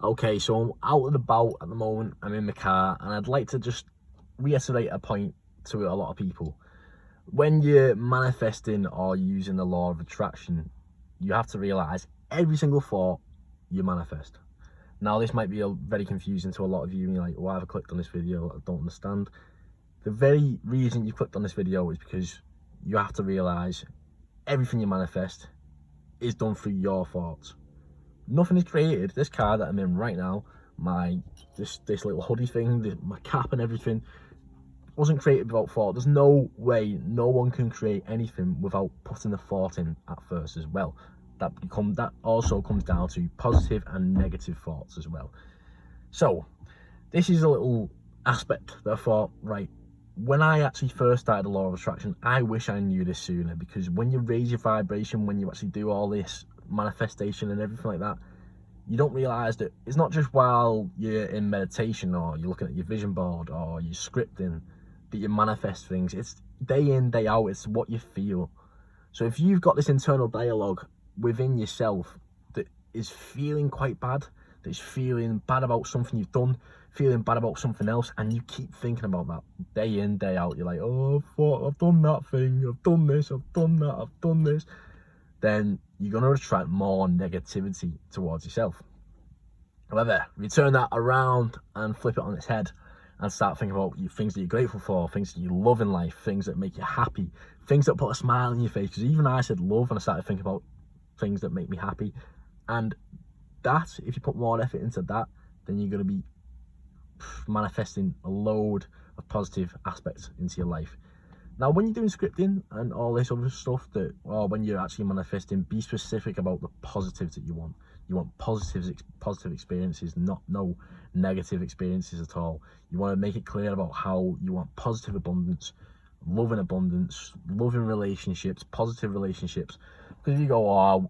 Okay, so I'm out and about at the moment. I'm in the car, and I'd like to just reiterate a point to a lot of people. When you're manifesting or using the law of attraction, you have to realize every single thought you manifest. Now, this might be very confusing to a lot of you, and you're like, why have I clicked on this video? I don't understand. The very reason you clicked on this video is because you have to realize everything you manifest is done through your thoughts. Nothing is created. This car that I'm in right now, this little hoodie thing, my cap and everything, wasn't created without thought. There's no way no one can create anything without putting the thought in at first as well. That also comes down to positive and negative thoughts as well. So this is a little aspect that I thought, right, when I actually first started the law of attraction, I wish I knew this sooner, because when you raise your vibration, when you actually do all this manifestation and everything like that, you don't realize that it's not just while you're in meditation or you're looking at your vision board or you're scripting that you manifest things. It's day in, day out. It's what you feel. So if you've got this internal dialogue within yourself that is feeling quite bad, that's feeling bad about something you've done, feeling bad about something else, and you keep thinking about that day in, day out, you're like, oh, I've done that thing, I've done this, I've done that, I've done this, then you're going to attract more negativity towards yourself. However, if you turn that around and flip it on its head and start thinking about things that you're grateful for, things that you love in life, things that make you happy, things that put a smile on your face, because even I said love and I started thinking about things that make me happy, and that, if you put more effort into that, then you're going to be manifesting a load of positive aspects into your life. Now, when you're doing scripting and all this other stuff, or when you're actually manifesting, be specific about the positives that you want. You want positive experiences, no negative experiences at all. You want to make it clear about how you want positive abundance, loving relationships, positive relationships. Because if you go, oh,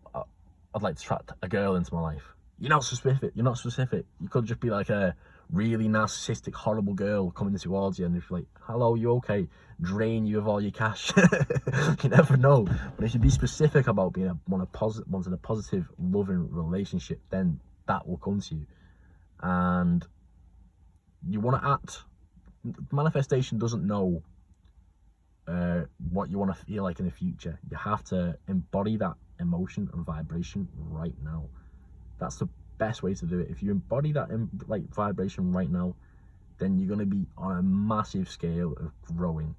I'd like to attract a girl into my life, you're not specific. You could just be like a really narcissistic, horrible girl coming towards you, and if you're like, hello, you okay, drain you of all your cash. You never know. But if you be specific about wanting a positive, loving relationship, then that will come to you. And you want to act. Manifestation doesn't know what you want to feel like in the future. You have to embody that emotion and vibration right now. That's the best way to do it. If you embody that vibration right now, then you're going to be on a massive scale of growing.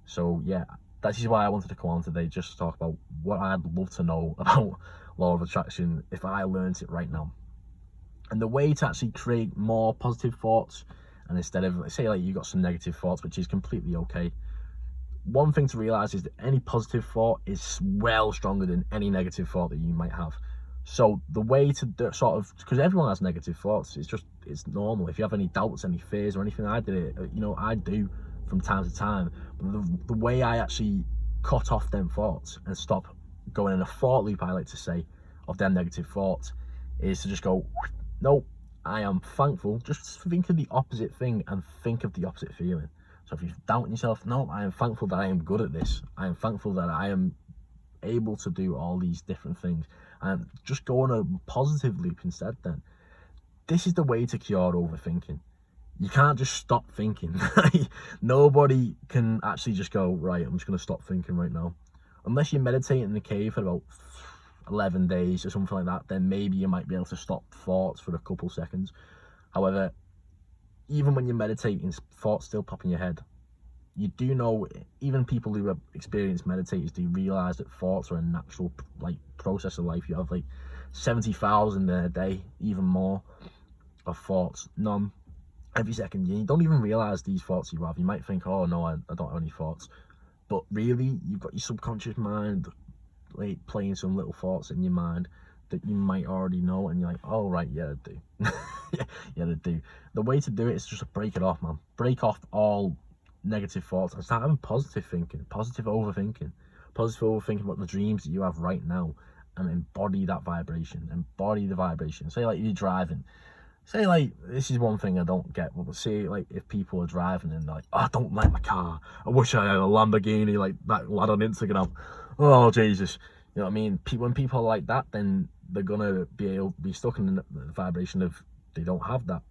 So yeah, that is why I wanted to come on today, just to talk about what I'd love to know about law of attraction if I learned it right now. And the way to actually create more positive thoughts, and instead of, say, like you got some negative thoughts, which is completely okay, one thing to realize is that any positive thought is well stronger than any negative thought that you might have. So the way to because everyone has negative thoughts, it's normal. If you have any doubts, any fears or anything, I do from time to time. But the way I actually cut off them thoughts and stop going in a thought loop, I like to say, of them negative thoughts, is to just go, no, I am thankful. Just think of the opposite thing and think of the opposite feeling. So if you're doubting yourself, no, I am thankful that I am good at this. I am thankful that I am able to do all these different things, and just go on a positive loop instead. Then this is the way to cure overthinking. You can't just stop thinking. Nobody can actually just go, right, I'm just going to stop thinking right now. Unless you meditate in the cave for about 11 days or something like that, then maybe you might be able to stop thoughts for a couple seconds. However, even when you're meditating, thoughts still pop in your head. You do know, even people who have experienced meditators do realize that thoughts are a natural process of life. You have 70,000 in a day, even more, of thoughts, none every second. You don't even realize these thoughts you have. You might think, oh no, I don't have any thoughts, but really you've got your subconscious mind playing some little thoughts in your mind that you might already know, and you're like, oh right, yeah, I do. Yeah, I do. The way to do it is just to break it off, man. Break off all negative thoughts and start having positive thinking, positive overthinking about the dreams that you have right now, and embody that vibration. Embody the vibration. Say you're driving. Say this is one thing I don't get. But say if people are driving and they're like, oh, I don't like my car. I wish I had a Lamborghini like that lad on Instagram. Oh Jesus, you know what I mean? When people are like that, then they're gonna be stuck in the vibration of they don't have that.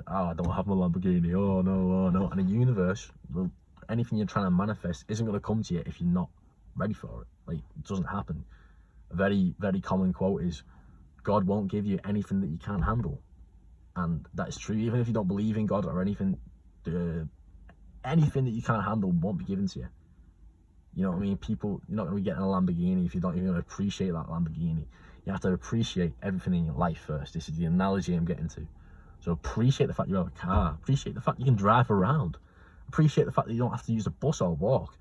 I don't have my Lamborghini. Oh no. And the universe, well, anything you're trying to manifest isn't gonna come to you if you're not ready for it. Like, it doesn't happen. A very, very common quote is, God won't give you anything that you can't handle. And that is true. Even if you don't believe in God or anything, anything that you can't handle won't be given to you. You know what I mean? You're not going to be getting a Lamborghini if you're not even going to appreciate that Lamborghini. You have to appreciate everything in your life first. This is the analogy I'm getting to. So appreciate the fact you have a car. Appreciate the fact you can drive around. Appreciate the fact that you don't have to use a bus or walk.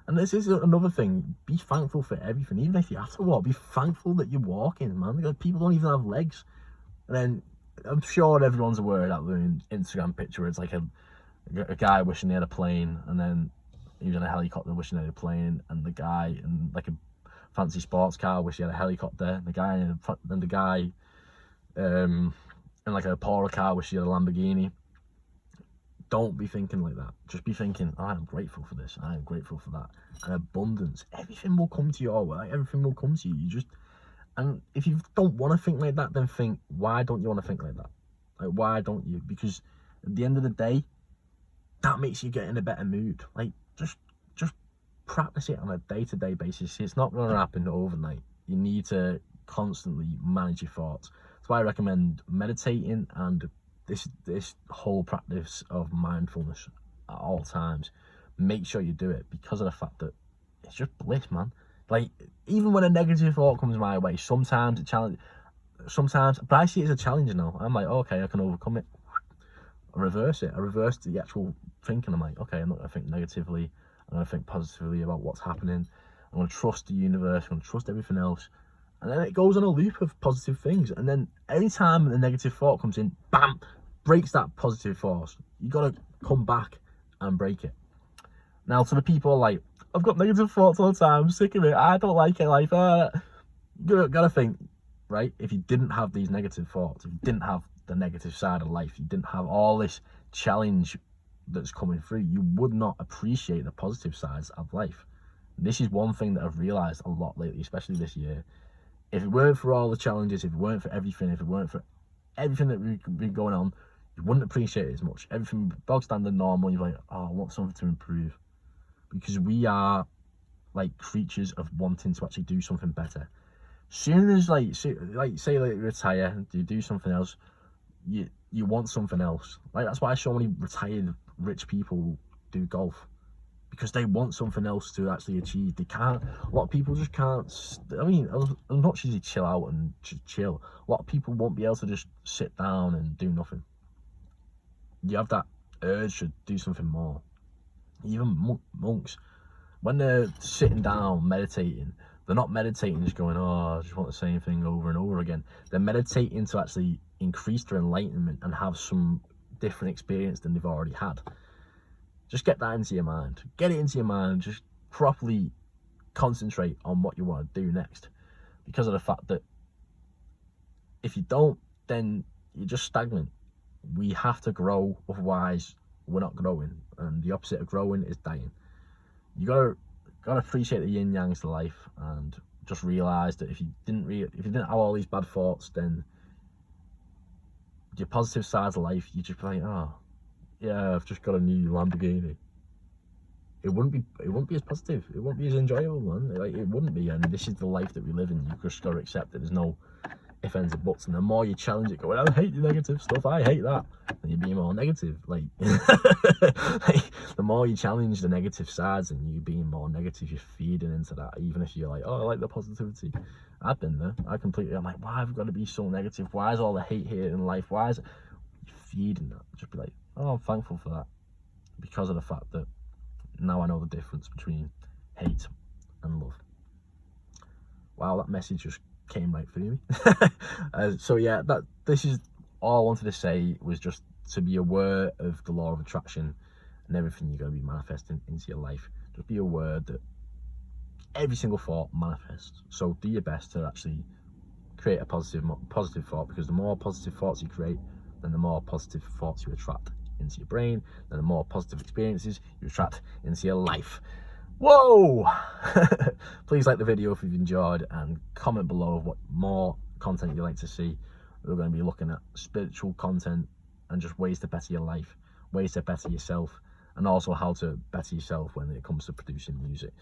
And this is another thing. Be thankful for everything. Even if you have to walk, be thankful that you're walking, man. Because people don't even have legs. And then I'm sure everyone's aware of that Instagram picture where it's like a guy wishing he had a plane, and then he was in a helicopter wishing he had a plane, and the guy in like a fancy sports car wishing he had a helicopter, and the guy in like a poorer car wishing he had a Lamborghini. Don't be thinking like that. Just be thinking, I am grateful for this, I am grateful for that. And abundance, everything will come to your way, everything will come to you. And if you don't want to think like that, then think, why don't you want to think like that? Like, why don't you? Because at the end of the day, that makes you get in a better mood. Like, just practice it on a day-to-day basis. It's not going to happen overnight. You need to constantly manage your thoughts. That's why I recommend meditating and this whole practice of mindfulness at all times. Make sure you do it, because of the fact that it's just bliss, man. Like, even when a negative thought comes my way, sometimes, but I see it as a challenge now. I'm like, okay, I can overcome it. I reverse it. I reverse the actual thinking. I'm like, okay, I'm not going to think negatively. I'm going to think positively about what's happening. I'm going to trust the universe. I'm going to trust everything else. And then it goes on a loop of positive things. And then anytime a negative thought comes in, bam, breaks that positive force. You got to come back and break it. Now, to the people like, I've got negative thoughts all the time, I'm sick of it, I don't like it, life. You gotta think, right? If you didn't have these negative thoughts, if you didn't have the negative side of life, you didn't have all this challenge that's coming through, you would not appreciate the positive sides of life. This is one thing that I've realized a lot lately, especially this year. If it weren't for all the challenges, if it weren't for everything, if it weren't for everything that we've been going on, you wouldn't appreciate it as much. Everything bog standard normal, you're like, oh, I want something to improve. Because we are like creatures of wanting to actually do something better. Soon as say you retire, you do something else, you want something else. Like, that's why so many retired rich people do golf, because they want something else to actually achieve. They can't. A lot of people just can't. I mean, as much as you chill out and chill, a lot of people won't be able to just sit down and do nothing. You have that urge to do something more. Even monks, when they're sitting down meditating, they're not meditating just going, oh, I just want the same thing over and over again. They're meditating to actually increase their enlightenment and have some different experience than they've already had. Just get that into your mind. Get it into your mind. Just properly concentrate on what you want to do next. Because of the fact that if you don't, then you're just stagnant. We have to grow, otherwise we're not growing. And the opposite of growing is dying. You gotta appreciate the yin yangs to life, and just realize that if you didn't have all these bad thoughts, then your positive sides of life, you just be like, oh yeah, I've just got a new Lamborghini. It wouldn't be as positive. It wouldn't be as enjoyable, man. Like, it wouldn't be. And this is the life that we live in. You just gotta accept that there's no ifs, ands, and buts. And the more you challenge it, going, I hate the negative stuff, I hate that, and you're being more negative. Like, like, the more you challenge the negative sides and you being more negative, you're feeding into that. Even if you're like, oh, I like the positivity. I've been there. I'm like, why have I got to be so negative? Why is all the hate here in life? Why is it? You're feeding that. Just be like, oh, I'm thankful for that, because of the fact that now I know the difference between hate and love. Wow, that message just came right through me. So yeah, this is all I wanted to say, was just to be aware of the law of attraction and everything you're going to be manifesting into your life. Just be aware that every single thought manifests. So do your best to actually create a positive thought, because the more positive thoughts you create, then the more positive thoughts you attract into your brain, then the more positive experiences you attract into your life. Whoa! Please like the video if you've enjoyed, and comment below what more content you like to see. We're going to be looking at spiritual content and just ways to better your life, ways to better yourself, and also how to better yourself when it comes to producing music.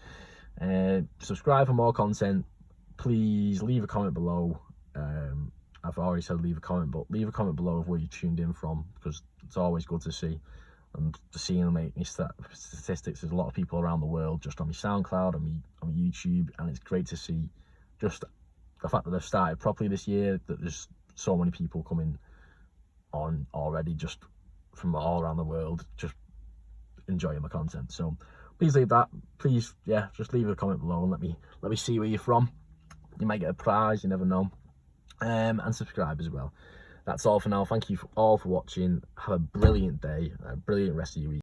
Subscribe for more content. Please leave a comment below. I've already said leave a comment, but leave a comment below of where you tuned in from, because it's always good to see. And seeing my statistics, there's a lot of people around the world just on my SoundCloud, on my YouTube, and it's great to see just the fact that they've started properly this year, that there's so many people coming on already just from all around the world, just enjoying my content. So please leave that. Please, yeah, just leave a comment below and let me see where you're from. You might get a prize, you never know. And subscribe as well. That's all for now. Thank you all for watching. Have a brilliant day, a brilliant rest of your week.